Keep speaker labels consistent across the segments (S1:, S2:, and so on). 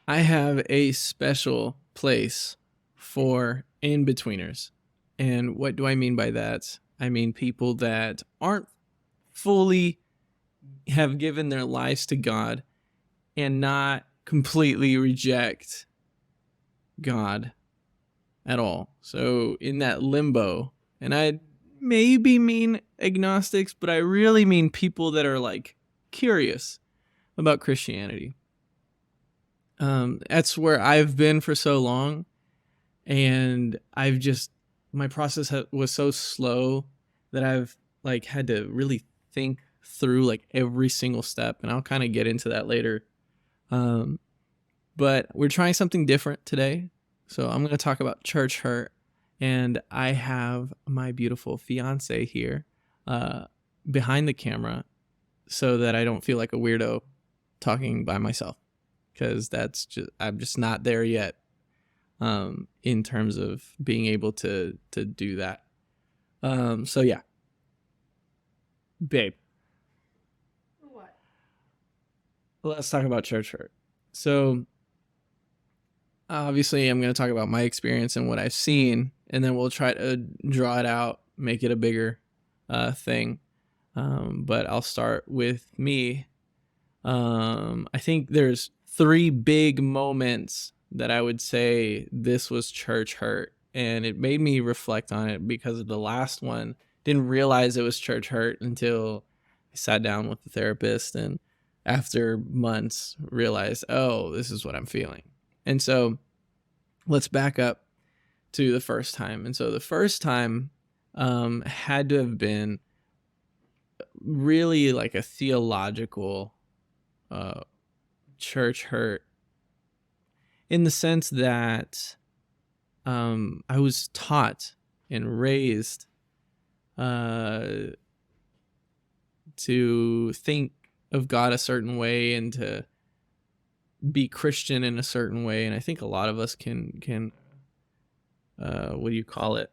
S1: I have a special place for in-betweeners. And what do I mean by that? I mean people that aren't fully have given their lives to God and not completely reject God at all. So in that limbo, and I maybe mean agnostics, but I really mean people that are like curious about Christianity. That's where I've been for so long, and I've just my process was so slow that I've like had to really think through like every single step, and I'll kind of get into that later. Um, but we're trying something different today, so I'm going to talk about church hurt, and I have my beautiful fiance here, uh, behind the camera, so that I don't feel like a weirdo talking by myself, because I'm just not there yet, in terms of being able to do that. So yeah, babe,
S2: What?
S1: let's talk about church hurt. So obviously, I'm going to talk about my experience and what I've seen, and then we'll try to draw it out, make it a bigger thing. But I'll start with me. I think there's three big moments that I would say this was church hurt, and it made me reflect on it because of the last one. Didn't realize it was church hurt until I sat down with the therapist, and after months realized, oh, this is what I'm feeling. And so let's back up to the first time. And so the first time had to have been really like a theological uh, church hurt, in the sense that I was taught and raised uh, to think of God a certain way and to be Christian in a certain way. And I think a lot of us can what do you call it?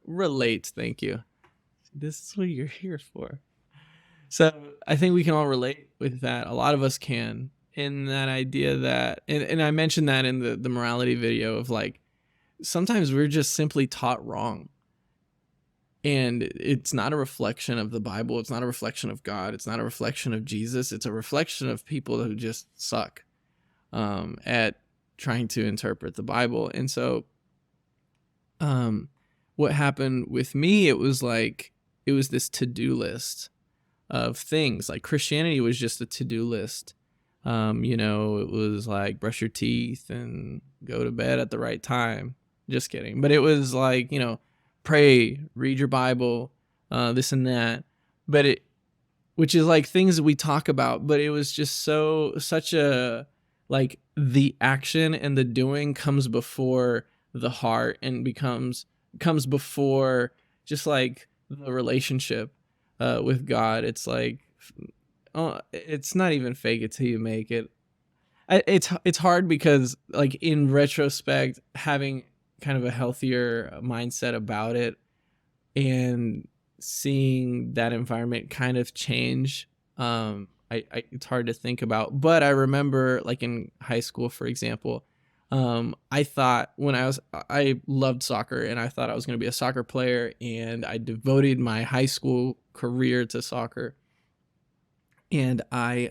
S1: Relate. Thank you. This is what you're here for. So I think we can all relate with that. A lot of us can, in that idea that, and I mentioned that in the morality video of like, sometimes we're just simply taught wrong. And it's not a reflection of the Bible. It's not a reflection of God. It's not a reflection of Jesus. It's a reflection of people who just suck at trying to interpret the Bible. And so what happened with me, it was this to-do list of things. Like Christianity was just a to-do list. It was like brush your teeth and go to bed at the right time. Just kidding. But it was like, pray, read your Bible, this and that. Which is like things that we talk about, but it was just such a, like, the action and the doing comes before the heart and comes before just like the relationship with God. It's like, oh, it's not even fake it till you make it. It's hard because like in retrospect, having kind of a healthier mindset about it and seeing that environment kind of change, it's hard to think about. But I remember like in high school, for example, I thought I loved soccer, and I thought I was going to be a soccer player, and I devoted my high school career to soccer. And I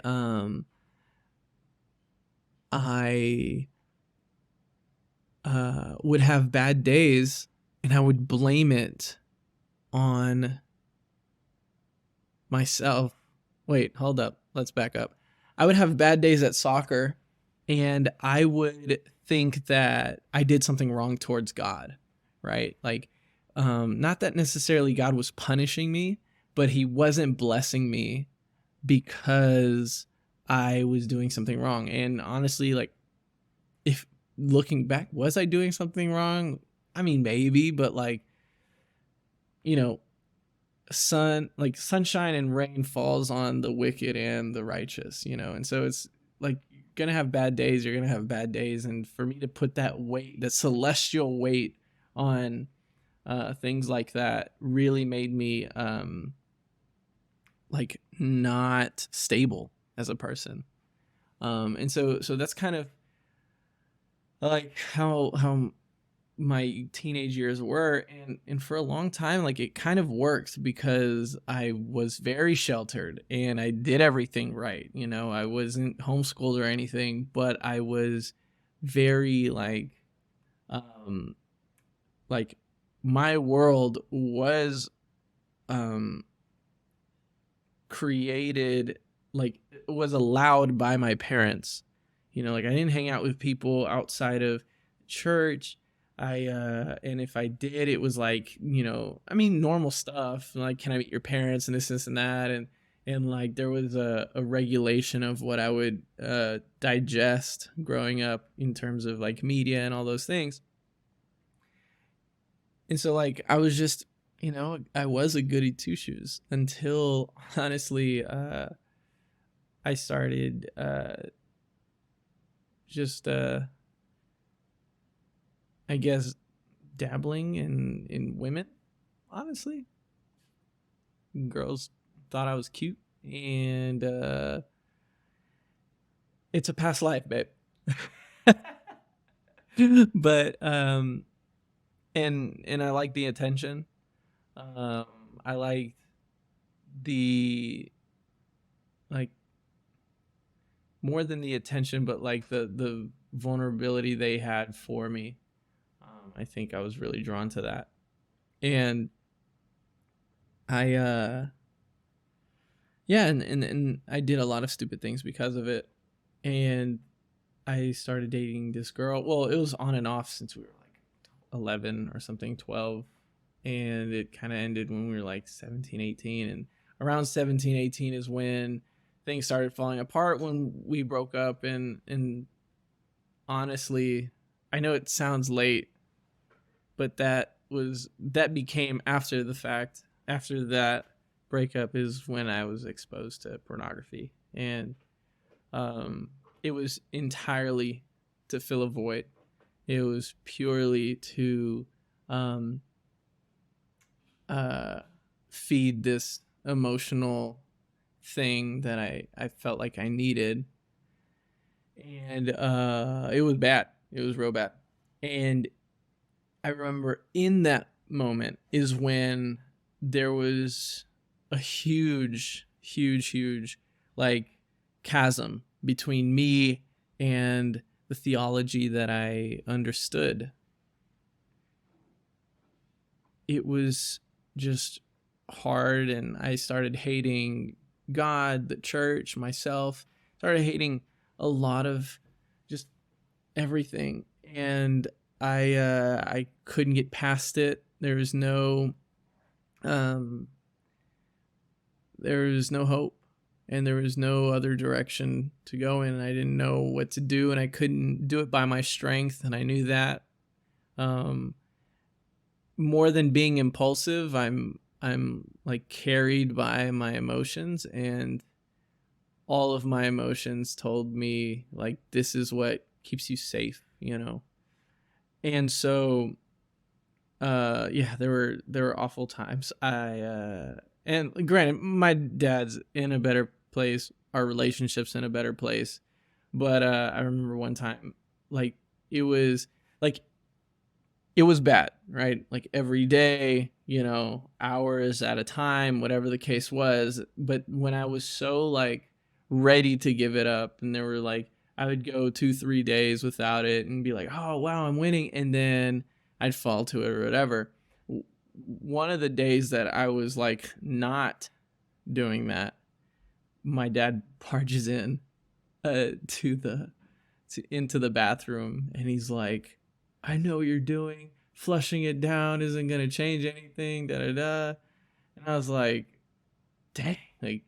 S1: would have bad days, and I would blame it on myself. Wait, hold up. Let's back up. I would have bad days at soccer, and I would think that I did something wrong towards God, right? Like, not that necessarily God was punishing me, but he wasn't blessing me because I was doing something wrong. And honestly, like, if looking back, was I doing something wrong? I mean, maybe, but like, sunshine and rain falls on the wicked and the righteous, and so it's like, you're gonna have bad days, and for me to put that weight, that celestial weight on things like that, really made me like not stable as a person. And so that's kind of like how my teenage years were, and for a long time like it kind of worked because I was very sheltered and I did everything right. I wasn't homeschooled or anything, but I was very um like my world was um created, like was allowed by my parents. Like I didn't hang out with people outside of church. I and if I did, it was like, I mean, normal stuff like, can I meet your parents and this and that, and like there was a regulation of what I would digest growing up in terms of like media and all those things. And so like I was just, I was a goody two shoes until honestly I started just I guess dabbling in women. Honestly, girls thought I was cute, and it's a past life, babe. But and I like the attention. Um, I liked the, like, more than the attention, but like the vulnerability they had for me. I think I was really drawn to that, and I yeah, and I did a lot of stupid things because of it, and I started dating this girl. Well, it was on and off since we were like 11 or something, 12, and it kind of ended when we were like 17, 18, and around 17, 18 is when things started falling apart when we broke up, and honestly, I know it sounds late, but that became after the fact. After that breakup is when I was exposed to pornography, and it was entirely to fill a void. It was purely to um, uh, feed this emotional thing that I felt like I needed, and it was bad. It was real bad, and I remember in that moment is when there was a huge, huge, huge, like, chasm between me and the theology that I understood. It was just hard, and I started hating God, the church, myself, started hating a lot of just everything, and I couldn't get past it. Um there was no hope, and there was no other direction to go in. I didn't know what to do, and I couldn't do it by my strength, and I knew that. Um More than being impulsive, I'm like carried by my emotions, and all of my emotions told me like this is what keeps you safe. And so yeah, there were awful times. And granted, my dad's in a better place, our relationship's in a better place, but I remember one time, like, it was like it was bad, right? Like every day, hours at a time, whatever the case was. But when I was so like ready to give it up, and there were like, I would go 2, 3 days without it and be like, oh, wow, I'm winning. And then I'd fall to it or whatever. One of the days that I was like not doing that, my dad barges in into the bathroom, and he's like, I know what you're doing. Flushing it down isn't gonna change anything. Da da da. And I was like, dang, like,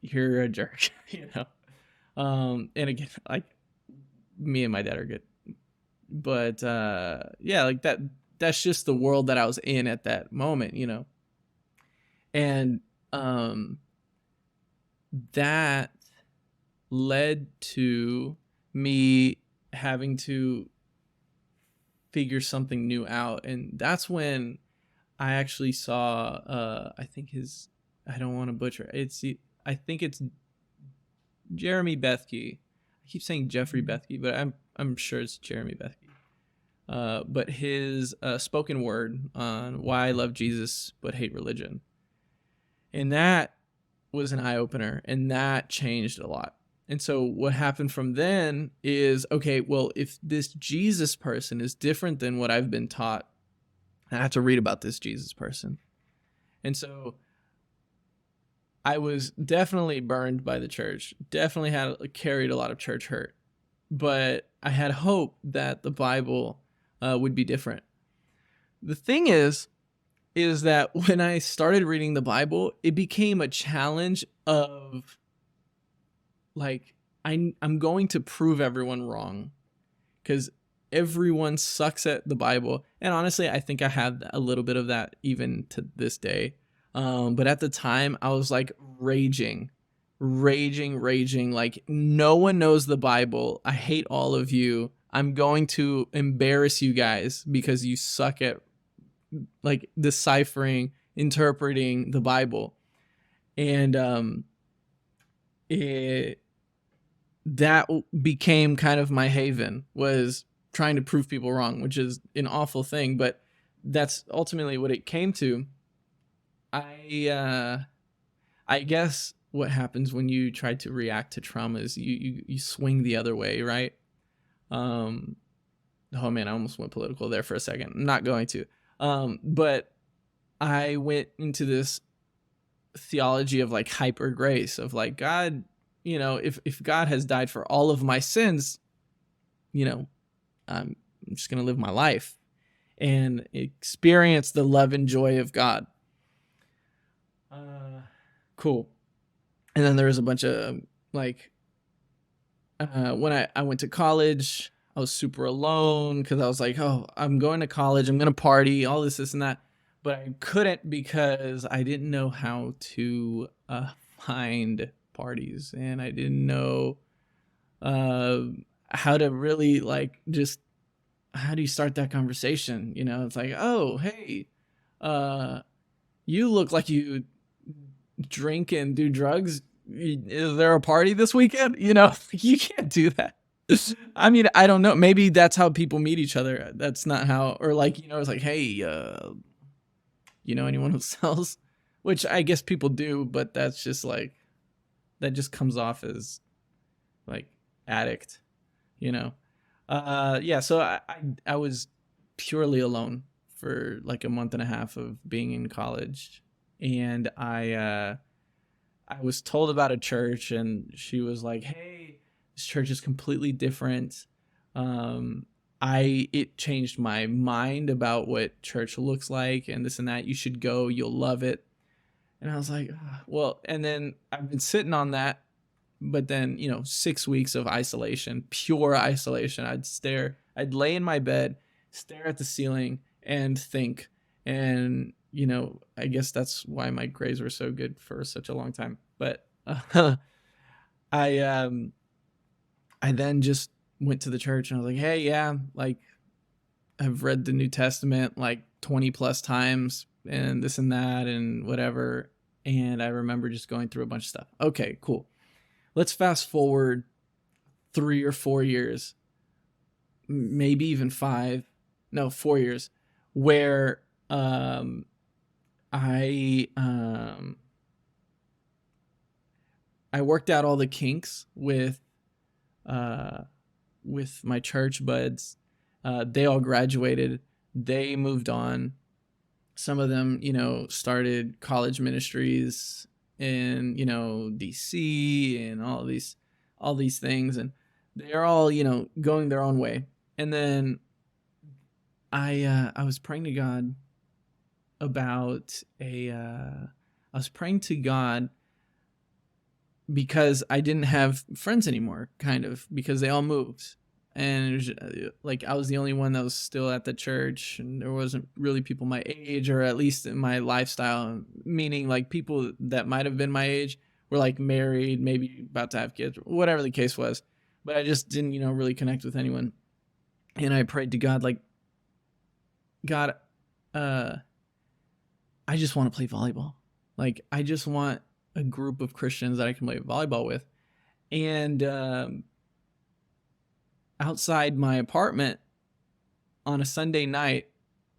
S1: you're a jerk, you know. And again, like, me and my dad are good, but yeah, like that's just the world that I was in at that moment. And that led to me having to figure something new out, and that's when I actually saw I think his, I don't want to butcher it. I think it's Jeremy Bethke. I keep saying Jeffrey Bethke, but I'm sure it's Jeremy Bethke. but his spoken word on why I love Jesus but hate religion. And that was an eye opener, and that changed a lot. And so what happened from then is, okay, well, if this Jesus person is different than what I've been taught, I have to read about this Jesus person. And so I was definitely burned by the church, definitely carried a lot of church hurt, but I had hope that the Bible would be different. The thing is that when I started reading the Bible, it became a challenge of like, I'm going to prove everyone wrong because everyone sucks at the Bible. And honestly, I think I have a little bit of that even to this day. But at the time, I was like raging. Like, no one knows the Bible. I hate all of you. I'm going to embarrass you guys because you suck at like deciphering, interpreting the Bible. And that became kind of my haven, was trying to prove people wrong, which is an awful thing, but that's ultimately what it came to. I guess what happens when you try to react to trauma is you swing the other way, right? Oh man, I almost went political there for a second. I'm not going to. But I went into this theology of like hyper grace, of like, God, if God has died for all of my sins, I'm just going to live my life and experience the love and joy of God. Cool. And then there was a bunch of like, when I went to college, I was super alone because I was like, oh, I'm going to college, I'm going to party, all this and that. But I couldn't because I didn't know how to find parties, and I didn't know how to really like just how do you start that conversation? It's like, oh, hey, you look like you drink and do drugs. Is there a party this weekend? You can't do that. I mean, I don't know. Maybe that's how people meet each other. That's not how, or like, it's like, hey, anyone who sells, which I guess people do, but that's just like, that just comes off as like addict, yeah. So I was purely alone for like a month and a half of being in college, and I was told about a church, and she was like, hey, this church is completely different. It changed my mind about what church looks like and this and that. You should go, you'll love it. And I was like, well, and then I've been sitting on that, but then, 6 weeks of isolation, pure isolation. I'd lay in my bed, stare at the ceiling and think. And, I guess that's why my grades were so good for such a long time. But I then just went to the church and I was like, hey, yeah, like I've read the New Testament like 20 plus times and this and that and whatever. And I remember just going through a bunch of stuff. Okay, cool. Let's fast forward 3 or 4 years, maybe even 4 years, where I worked out all the kinks with my church buds. They all graduated. They moved on. Some of them, started college ministries in, DC and all these things. And they're all, going their own way. And then I was praying to God about I was praying to God because I didn't have friends anymore, kind of, because they all moved. And it was, like, I was the only one that was still at the church, and there wasn't really people my age, or at least in my lifestyle, meaning like people that might have been my age were like married, maybe about to have kids, whatever the case was. But I just didn't, really connect with anyone. And I prayed to God, like, God, I just want to play volleyball. Like, I just want a group of Christians that I can play volleyball with. And outside my apartment, on a Sunday night,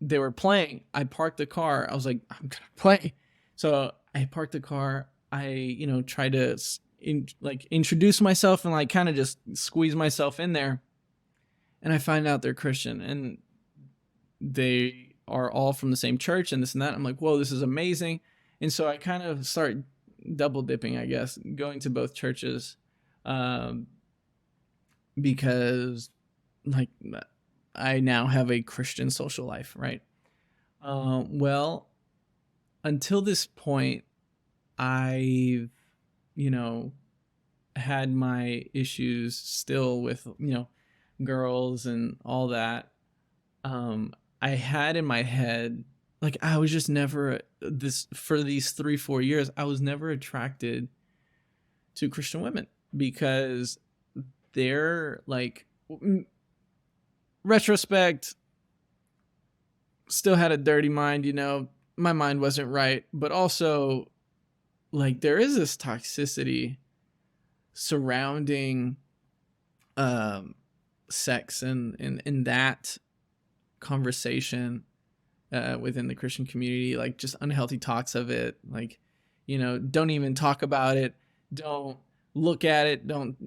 S1: they were playing. I parked the car. I was like, I'm gonna play. So I parked the car. I, tried to introduce myself and like kind of just squeeze myself in there. And I find out they're Christian and they are all from the same church and this and that. I'm like, whoa, this is amazing. And so I kind of start double dipping, I guess, going to both churches, because like I now have a Christian social life, right? Well, until this point, I've, had my issues still with, girls and all that. I had in my head, like, I was just never for these 3-4 years, I was never attracted to Christian women because they're like, retrospect, still had a dirty mind, my mind wasn't right, but also like there is this toxicity surrounding sex and that conversation within the Christian community, like just unhealthy talks of it, like, don't even talk about it, don't look at it, don't,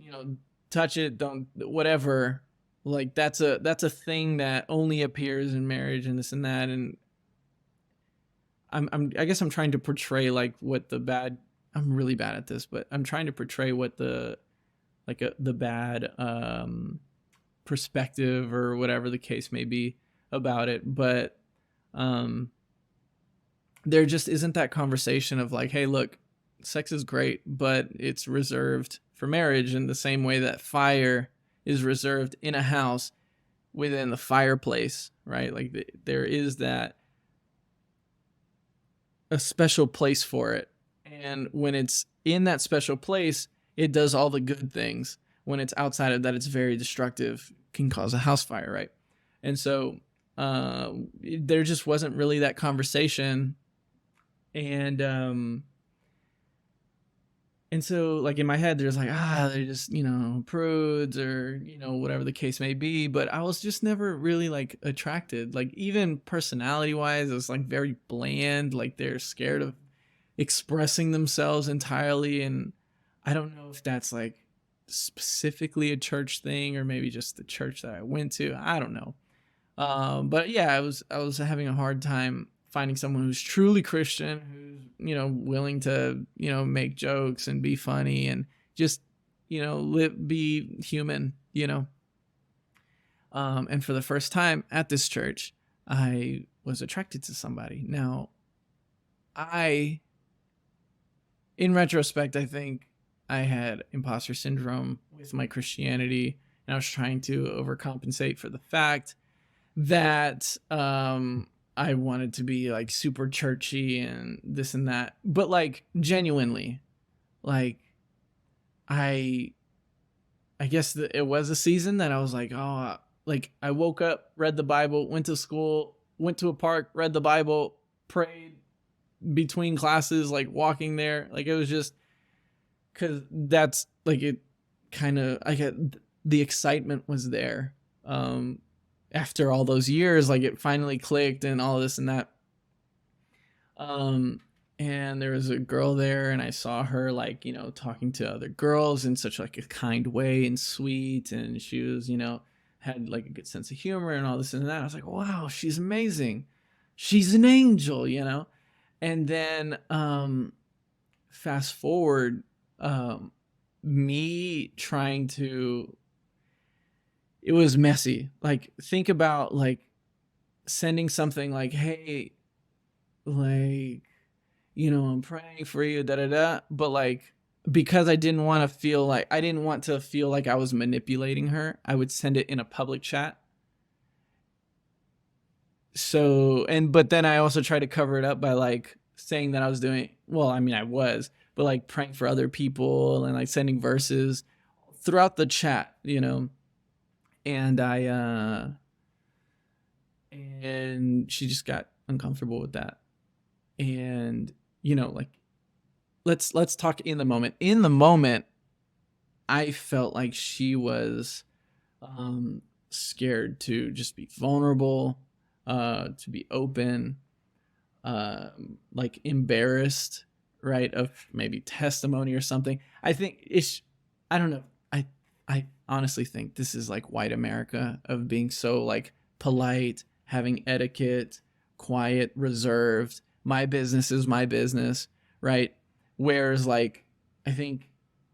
S1: touch it, don't whatever. Like that's a thing that only appears in marriage and this and that. And I guess I'm trying to portray like what the bad, I'm really bad at this, but I'm trying to portray what the bad perspective or whatever the case may be about it. But there just isn't that conversation of like, hey, look, sex is great, but it's reserved for marriage in the same way that fire is reserved in a house within the fireplace, right? Like there is that a special place for it. And when it's in that special place, it does all the good things. When it's outside of that, it's very destructive, can cause a house fire, right? And so there just wasn't really that conversation. And so like in my head, there's like, they're just, prudes or, whatever the case may be. But I was just never really like attracted, like even personality wise, it was like very bland. Like they're scared of expressing themselves entirely. And I don't know if that's like specifically a church thing or maybe just the church that I went to. I don't know. But yeah, I was having a hard time finding someone who's truly Christian, who's, willing to, make jokes and be funny and just, be human, and for the first time at this church, I was attracted to somebody. Now, in retrospect, I think I had imposter syndrome with my Christianity, and I was trying to overcompensate for the fact that I wanted to be like super churchy and this and that. But like genuinely, like I guess it was a season that I was like, oh, like I woke up, read the Bible, went to school, went to a park, read the Bible, prayed between classes, like walking there. Like it was just because that's like it kind of, I get the excitement was there. After all those years, like it finally clicked and all this and that. And there was a girl there and I saw her like, talking to other girls in such like a kind way and sweet. And she was, had like a good sense of humor and all this and that. I was like, wow, she's amazing. She's an angel, And then, fast forward, me trying to, it was messy. Like think about like sending something like, hey, like, I'm praying for you, da da da. But like, because I didn't want to feel like I was manipulating her, I would send it in a public chat. So, but then I also try to cover it up by like saying that I was doing, well, I mean, I was, but like praying for other people and like sending verses throughout the chat, and and she just got uncomfortable with that. And, like, let's talk in the moment. In the moment, I felt like she was, scared to just be vulnerable, to be open, like embarrassed, right, of maybe testimony or something. I think it's, I don't know. I honestly think this is like white America of being so like polite, having etiquette, quiet, reserved. My business is my business, right? Whereas like I think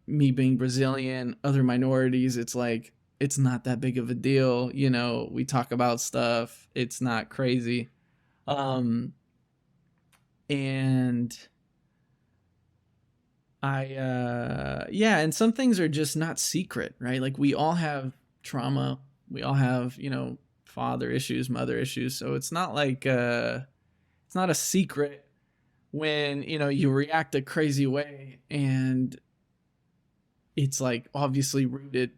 S1: me being Brazilian, other minorities, it's like it's not that big of a deal. We talk about stuff. It's not crazy. Um, and yeah, and some things are just not secret, right? Like we all have trauma. We all have, father issues, mother issues. So it's not like it's not a secret when, you react a crazy way and it's like obviously rooted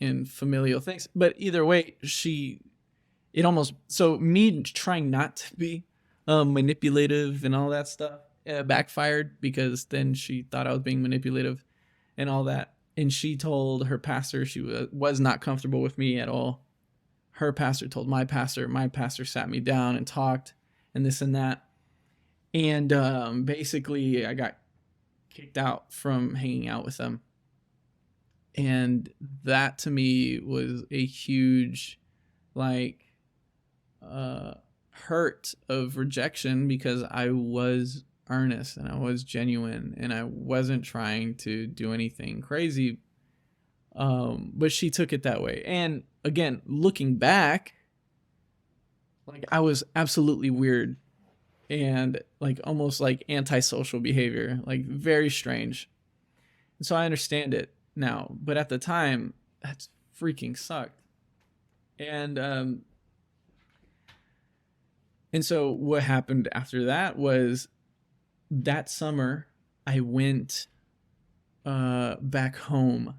S1: in familial things. But either way, it almost, so me trying not to be manipulative and all that stuff backfired, because then she thought I was being manipulative and all that. And she told her pastor she was not comfortable with me at all. Her pastor told my pastor sat me down and talked and this and that. And basically I got kicked out from hanging out with them. And that to me was a huge, like, hurt of rejection, because I was earnest and I was genuine and I wasn't trying to do anything crazy. But she took it that way. And again, looking back, like I was absolutely weird and like almost like antisocial behavior, like very strange. And so I understand it now, but at the time, that's freaking sucked. And and so what happened after that was that summer I went back home.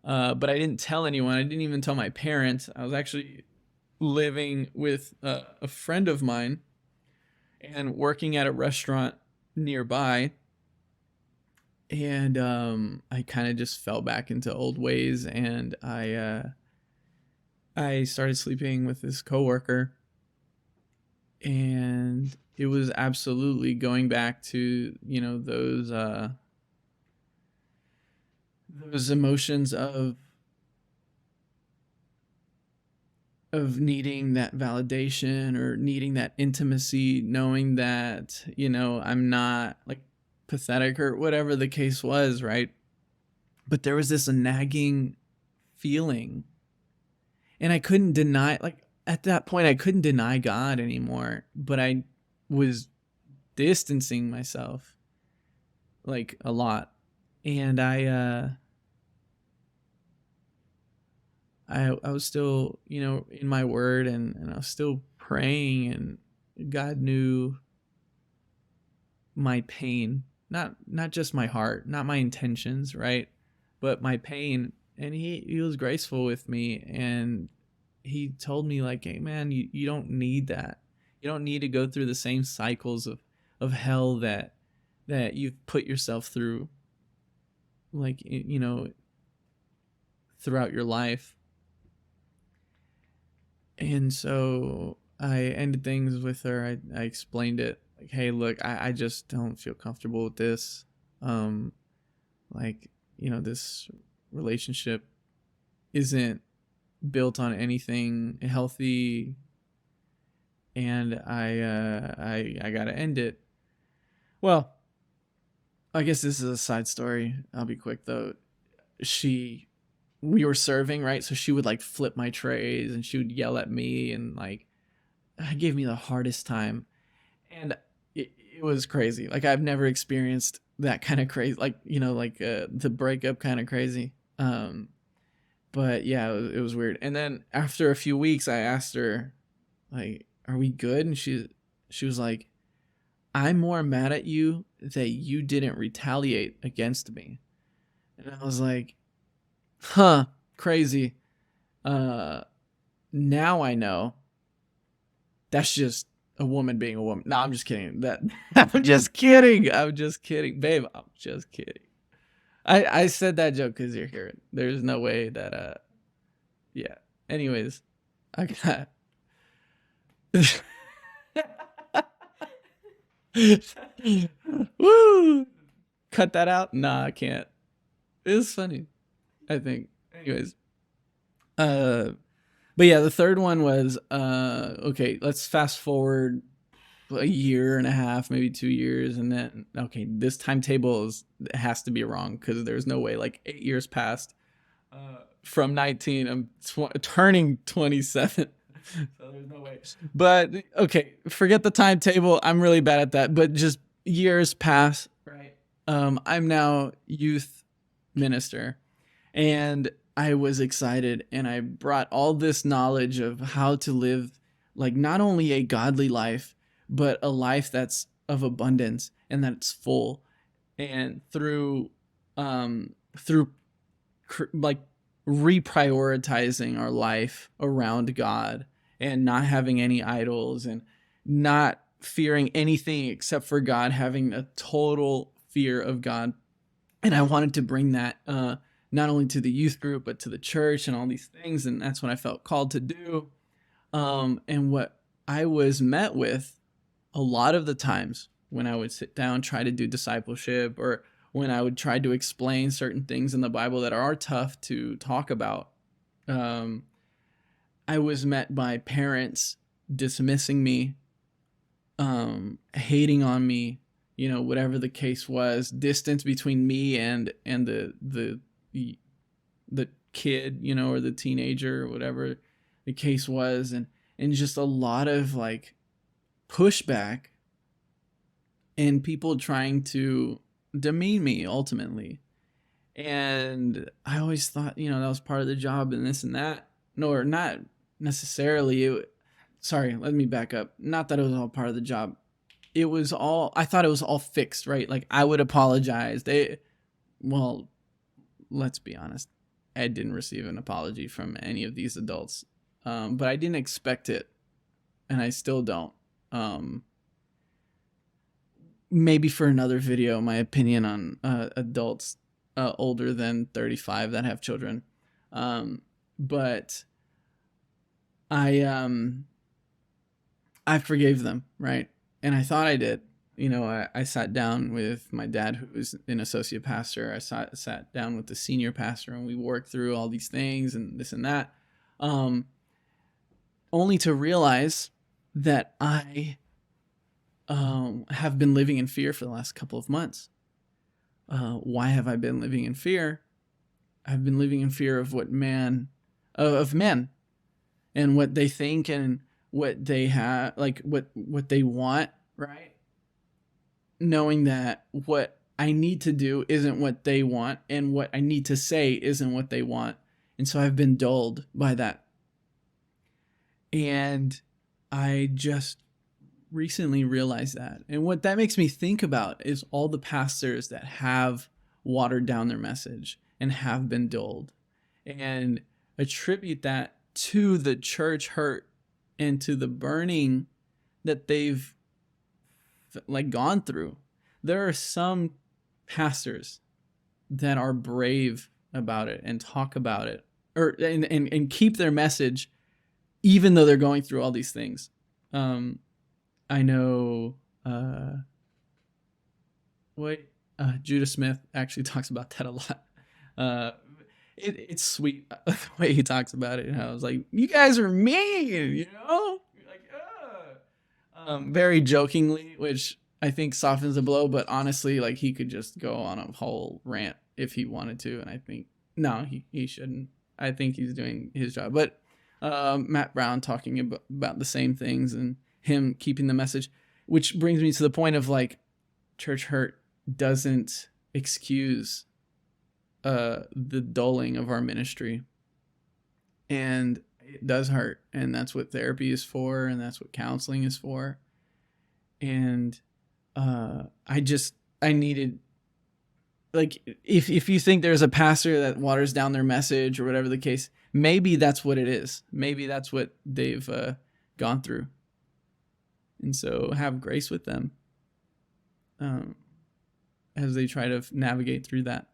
S1: But I didn't tell anyone. I didn't even tell my parents. I was actually living with a friend of mine and working at a restaurant nearby. And I kind of just fell back into old ways, and I started sleeping with this coworker, and it was absolutely going back to those emotions of needing that validation or needing that intimacy, knowing that I'm not like pathetic or whatever the case was, right? But there was this nagging feeling, and I couldn't deny, like at that point I couldn't deny God anymore, but I was distancing myself like a lot. And I was still, in my word, and I was still praying, and God knew my pain, not just my heart, not my intentions, right? But my pain. And he was graceful with me, and he told me like, hey man, you don't need that. You don't need to go through the same cycles of hell that you've put yourself through, like, throughout your life. And so I ended things with her. I explained it like, hey, look, I just don't feel comfortable with this. Like, this relationship isn't built on anything healthy, and I gotta end it. Well, I guess this is a side story. I'll be quick though. We were serving, right? So she would like flip my trays and she would yell at me, and like gave me the hardest time. And it was crazy. Like I've never experienced that kind of crazy, like, the breakup kind of crazy. But yeah, it was weird. And then after a few weeks, I asked her, like, are we good? And she was like, I'm more mad at you that you didn't retaliate against me. And I was like, huh, crazy. Now I know that's just a woman being a woman. No, I'm just kidding. I'm just kidding. I'm just kidding, babe. I'm just kidding. I said that joke because you're here. There's no way that yeah. Anyways, I got woo. Cut that out. Nah, I can't. It was funny, I think. Anyways, uh, but yeah, the third one was okay. Let's fast forward a year and a half, maybe 2 years, and then okay, this timetable has to be wrong because there's no way. Like 8 years passed from 19. I'm turning 27. So there's no way. But okay, forget the timetable. I'm really bad at that. But just years pass, right? I'm now youth minister, and I was excited, and I brought all this knowledge of how to live, like not only a godly life, but a life that's of abundance and that's full, and through like reprioritizing our life around God and not having any idols and not fearing anything except for God, having a total fear of God. And I wanted to bring that not only to the youth group, but to the church and all these things. And that's what I felt called to do. And what I was met with a lot of the times when I would sit down, try to do discipleship, or when I would try to explain certain things in the Bible that are tough to talk about, I was met by parents dismissing me, hating on me, whatever the case was, distance between me and the kid, or the teenager, or whatever the case was, and just a lot of like pushback and people trying to demean me ultimately. And I always thought, that was part of the job and this and that. No, or not necessarily. Sorry, let me back up. Not that it was all part of the job. I thought it was all fixed, right? Like I would apologize. Well, let's be honest. I didn't receive an apology from any of these adults. But I didn't expect it. And I still don't. Maybe for another video, my opinion on adults older than 35 that have children. But I forgave them, right? And I thought I did. I sat down with my dad, who was an associate pastor. I sat down with the senior pastor, and we worked through all these things and this and that. Only to realize that I have been living in fear for the last couple of months. Why have I been living in fear? I've been living in fear of of men, and what they think and what they have, like what they want, right? Knowing that what I need to do isn't what they want, and what I need to say isn't what they want. And so I've been dulled by that. And I just recently realized that. And what that makes me think about is all the pastors that have watered down their message and have been dulled, and attribute that to the church hurt and to the burning that they've like gone through. There are some pastors that are brave about it and talk about it, or and keep their message even though they're going through all these things. I know Judah Smith actually talks about that a lot. It's sweet the way he talks about it, and I was like, you guys are mean, You're like, very jokingly, which I think softens the blow, but honestly, like, he could just go on a whole rant if he wanted to, and I think no, he shouldn't. I think he's doing his job. But Matt Brown talking about the same things, and him keeping the message, which brings me to the point of like, church hurt doesn't excuse the dulling of our ministry, and it does hurt, and that's what therapy is for, and that's what counseling is for. And I needed, like, if you think there's a pastor that waters down their message or whatever the case, maybe that's what it is. Maybe that's what they've gone through. And so have grace with them as they try to navigate through that.